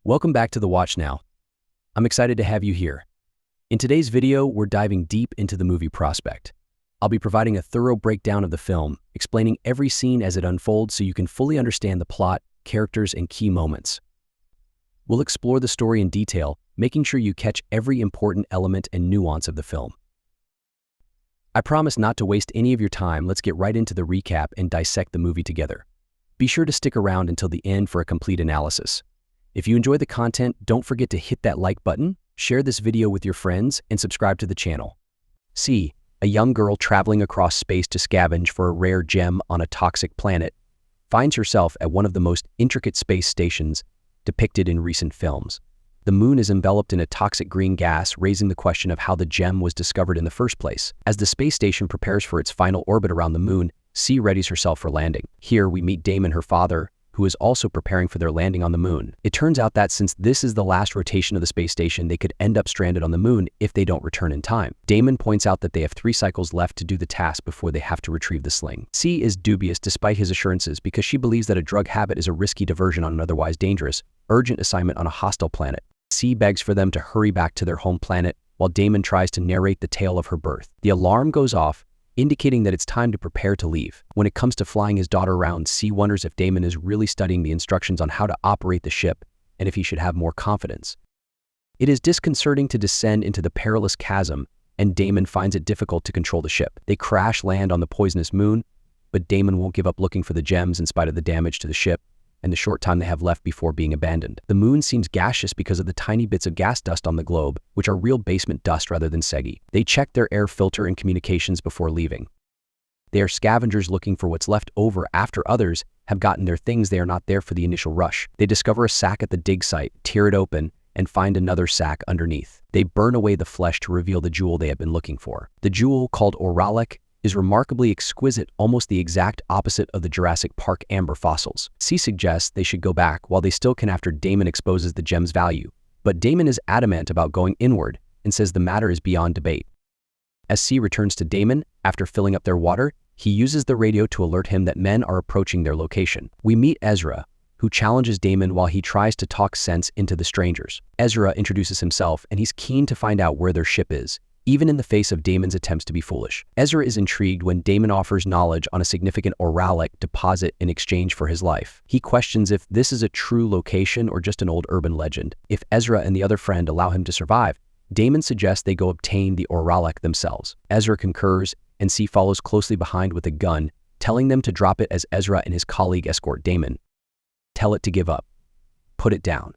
Welcome back to The Watch Now. I'm excited to have you here. In today's video, we're diving deep into the movie Prospect. I'll be providing a thorough breakdown of the film, explaining every scene as it unfolds so you can fully understand the plot, characters, and key moments. We'll explore the story in detail, making sure you catch every important element and nuance of the film. I promise not to waste any of your time. Let's get right into the recap and dissect the movie together. Be sure to stick around until the end for a complete analysis. If you enjoy the content, don't forget to hit that like button, share this video with your friends, and subscribe to the channel. C, a young girl traveling across space to scavenge for a rare gem on a toxic planet, finds herself at one of the most intricate space stations depicted in recent films. The moon is enveloped in a toxic green gas, raising the question of how the gem was discovered in the first place. As the space station prepares for its final orbit around the moon, C readies herself for landing. Here we meet Damon, her father, who is also preparing for their landing on the moon. It turns out that since this is the last rotation of the space station, they could end up stranded on the moon if they don't return in time. Damon points out that they have 3 cycles left to do the task before they have to retrieve the sling. C is dubious despite his assurances because she believes that a drug habit is a risky diversion on an otherwise dangerous, urgent assignment on a hostile planet. C begs for them to hurry back to their home planet while Damon tries to narrate the tale of her birth. The alarm goes off, indicating that it's time to prepare to leave. When it comes to flying his daughter around, C wonders if Damon is really studying the instructions on how to operate the ship and if he should have more confidence. It is disconcerting to descend into the perilous chasm, and Damon finds it difficult to control the ship. They crash land on the poisonous moon, but Damon won't give up looking for the gems in spite of the damage to the ship and the short time they have left before being abandoned. The moon seems gaseous because of the tiny bits of gas dust on the globe, which are real basement dust rather than seggy. They check their air filter and communications before leaving. They are scavengers looking for what's left over after others have gotten their things. They are not there for the initial rush. They discover a sack at the dig site, tear it open, and find another sack underneath. They burn away the flesh to reveal the jewel they have been looking for. The jewel, called oralic, is remarkably exquisite, almost the exact opposite of the Jurassic Park amber fossils. C suggests they should go back while they still can after Damon exposes the gem's value, but Damon is adamant about going inward and says the matter is beyond debate. As C returns to Damon, after filling up their water, he uses the radio to alert him that men are approaching their location. We meet Ezra, who challenges Damon while he tries to talk sense into the strangers. Ezra introduces himself, and he's keen to find out where their ship is, even in the face of Damon's attempts to be foolish. Ezra is intrigued when Damon offers knowledge on a significant oralic deposit in exchange for his life. He questions if this is a true location or just an old urban legend. If Ezra and the other friend allow him to survive, Damon suggests they go obtain the oralic themselves. Ezra concurs, and C follows closely behind with a gun, telling them to drop it as Ezra and his colleague escort Damon. Tell it to give up. Put it down.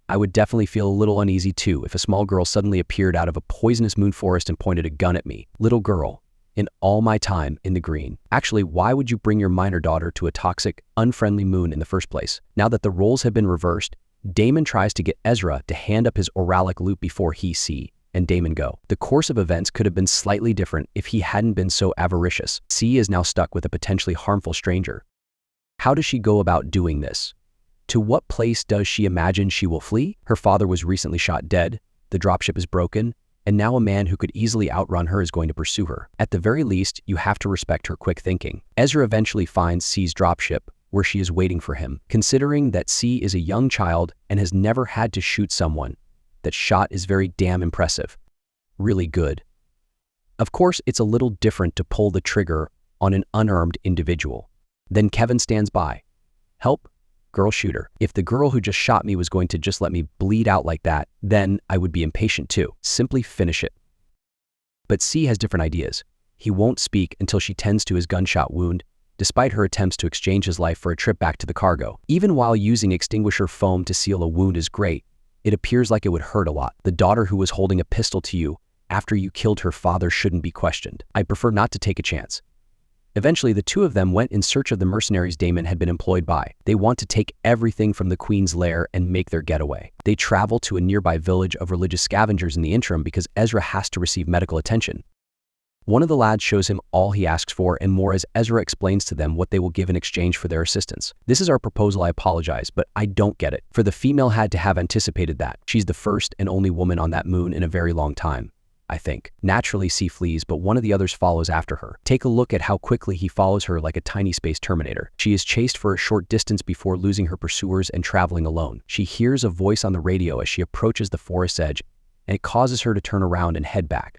I would definitely feel a little uneasy too if a small girl suddenly appeared out of a poisonous moon forest and pointed a gun at me. Little girl, in all my time in the green. Actually, why would you bring your minor daughter to a toxic, unfriendly moon in the first place? Now that the roles have been reversed, Damon tries to get Ezra to hand up his oralic loot before C and Damon go. The course of events could have been slightly different if he hadn't been so avaricious. C is now stuck with a potentially harmful stranger. How does she go about doing this? To what place does she imagine she will flee? Her father was recently shot dead, the dropship is broken, and now a man who could easily outrun her is going to pursue her. At the very least, you have to respect her quick thinking. Ezra eventually finds C's dropship, where she is waiting for him. Considering that C is a young child and has never had to shoot someone, that shot is very damn impressive. Really good. Of course, it's a little different to pull the trigger on an unarmed individual. Then Kevin stands by. Help? Girl shooter. If the girl who just shot me was going to just let me bleed out like that, then I would be impatient too. Simply finish it. But C has different ideas. He won't speak until she tends to his gunshot wound, despite her attempts to exchange his life for a trip back to the cargo. Even while using extinguisher foam to seal a wound is great, it appears like it would hurt a lot. The daughter who was holding a pistol to you after you killed her father shouldn't be questioned. I prefer not to take a chance. Eventually, the two of them went in search of the mercenaries Damon had been employed by. They want to take everything from the Queen's lair and make their getaway. They travel to a nearby village of religious scavengers in the interim because Ezra has to receive medical attention. One of the lads shows him all he asks for and more as Ezra explains to them what they will give in exchange for their assistance. This is our proposal. I apologize, but I don't get it. For the female had to have anticipated that. She's the first and only woman on that moon in a very long time. I think. Naturally, C flees, but one of the others follows after her. Take a look at how quickly he follows her like a tiny space Terminator. She is chased for a short distance before losing her pursuers and traveling alone. She hears a voice on the radio as she approaches the forest's edge, and it causes her to turn around and head back.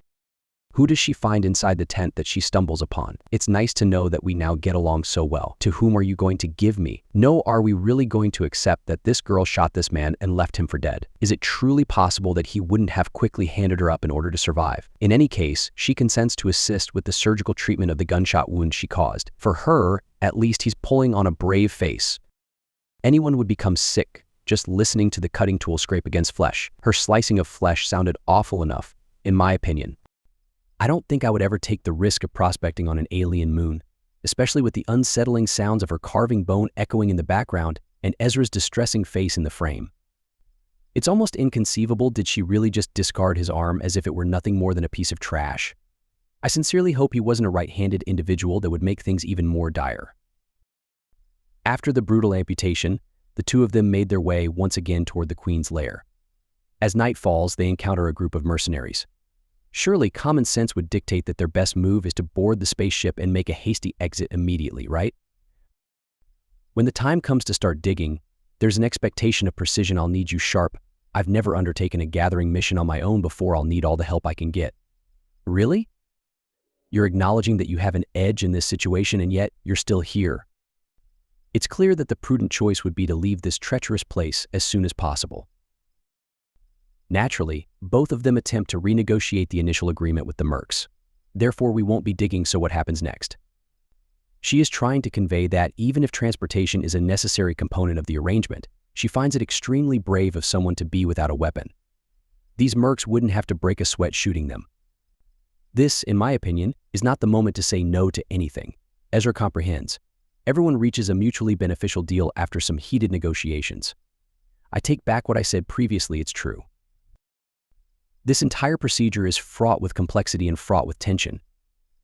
Who does she find inside the tent that she stumbles upon? It's nice to know that we now get along so well. To whom are you going to give me? No, are we really going to accept that this girl shot this man and left him for dead? Is it truly possible that he wouldn't have quickly handed her up in order to survive? In any case, she consents to assist with the surgical treatment of the gunshot wound she caused. For her, at least, he's pulling on a brave face. Anyone would become sick just listening to the cutting tool scrape against flesh. Her slicing of flesh sounded awful enough, in my opinion. I don't think I would ever take the risk of prospecting on an alien moon, especially with the unsettling sounds of her carving bone echoing in the background and Ezra's distressing face in the frame. It's almost inconceivable. Did she really just discard his arm as if it were nothing more than a piece of trash? I sincerely hope he wasn't a right-handed individual that would make things even more dire. After the brutal amputation, the two of them made their way once again toward the Queen's lair. As night falls, they encounter a group of mercenaries. Surely common sense would dictate that their best move is to board the spaceship and make a hasty exit immediately, right? When the time comes to start digging, there's an expectation of precision. I'll need you sharp. I've never undertaken a gathering mission on my own before. I'll need all the help I can get. Really? You're acknowledging that you have an edge in this situation and yet you're still here. It's clear that the prudent choice would be to leave this treacherous place as soon as possible. Naturally, both of them attempt to renegotiate the initial agreement with the mercs. Therefore, we won't be digging, so what happens next? She is trying to convey that even if transportation is a necessary component of the arrangement, she finds it extremely brave of someone to be without a weapon. These mercs wouldn't have to break a sweat shooting them. This, in my opinion, is not the moment to say no to anything. Ezra comprehends. Everyone reaches a mutually beneficial deal after some heated negotiations. I take back what I said previously, it's true. This entire procedure is fraught with complexity and fraught with tension.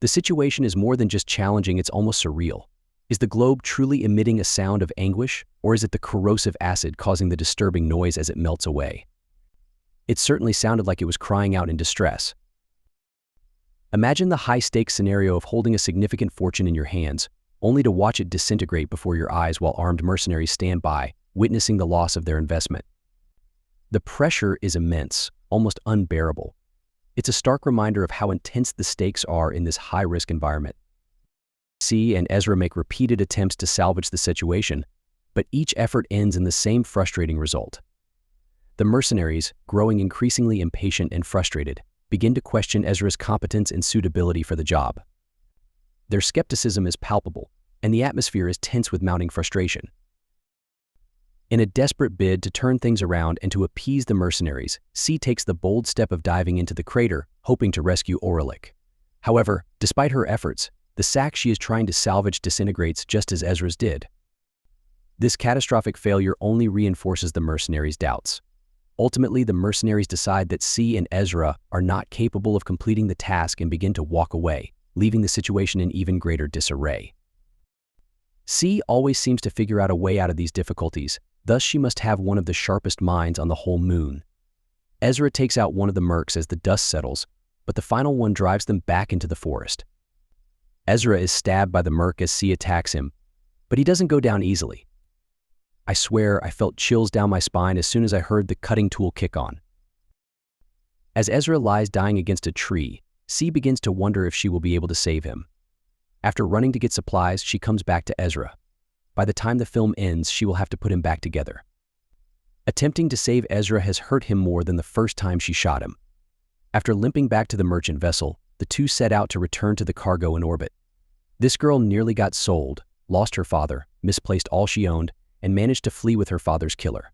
The situation is more than just challenging, it's almost surreal. Is the globe truly emitting a sound of anguish, or is it the corrosive acid causing the disturbing noise as it melts away? It certainly sounded like it was crying out in distress. Imagine the high-stakes scenario of holding a significant fortune in your hands, only to watch it disintegrate before your eyes while armed mercenaries stand by, witnessing the loss of their investment. The pressure is immense, almost unbearable. It's a stark reminder of how intense the stakes are in this high-risk environment. C and Ezra make repeated attempts to salvage the situation, but each effort ends in the same frustrating result. The mercenaries, growing increasingly impatient and frustrated, begin to question Ezra's competence and suitability for the job. Their skepticism is palpable, and the atmosphere is tense with mounting frustration. In a desperate bid to turn things around and to appease the mercenaries, C takes the bold step of diving into the crater, hoping to rescue Orlick. However, despite her efforts, the sack she is trying to salvage disintegrates just as Ezra's did. This catastrophic failure only reinforces the mercenaries' doubts. Ultimately, the mercenaries decide that C and Ezra are not capable of completing the task and begin to walk away, leaving the situation in even greater disarray. C always seems to figure out a way out of these difficulties, thus she must have one of the sharpest minds on the whole moon. Ezra takes out one of the mercs as the dust settles, but the final one drives them back into the forest. Ezra is stabbed by the merc as C attacks him, but he doesn't go down easily. I swear I felt chills down my spine as soon as I heard the cutting tool kick on. As Ezra lies dying against a tree, C begins to wonder if she will be able to save him. After running to get supplies, she comes back to Ezra. By the time the film ends, she will have to put him back together. Attempting to save Ezra has hurt him more than the first time she shot him. After limping back to the merchant vessel, the two set out to return to the cargo in orbit. This girl nearly got sold, lost her father, misplaced all she owned, and managed to flee with her father's killer.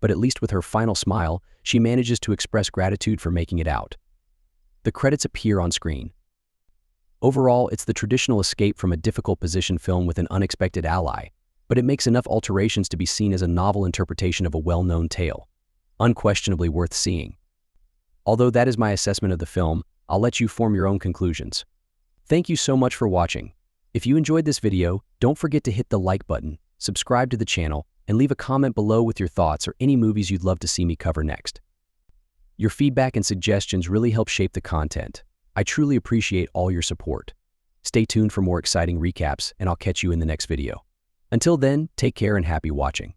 But at least with her final smile, she manages to express gratitude for making it out. The credits appear on screen. Overall, it's the traditional escape from a difficult position film with an unexpected ally, but it makes enough alterations to be seen as a novel interpretation of a well-known tale. Unquestionably worth seeing. Although that is my assessment of the film, I'll let you form your own conclusions. Thank you so much for watching. If you enjoyed this video, don't forget to hit the like button, subscribe to the channel, and leave a comment below with your thoughts or any movies you'd love to see me cover next. Your feedback and suggestions really help shape the content. I truly appreciate all your support. Stay tuned for more exciting recaps, and I'll catch you in the next video. Until then, take care and happy watching.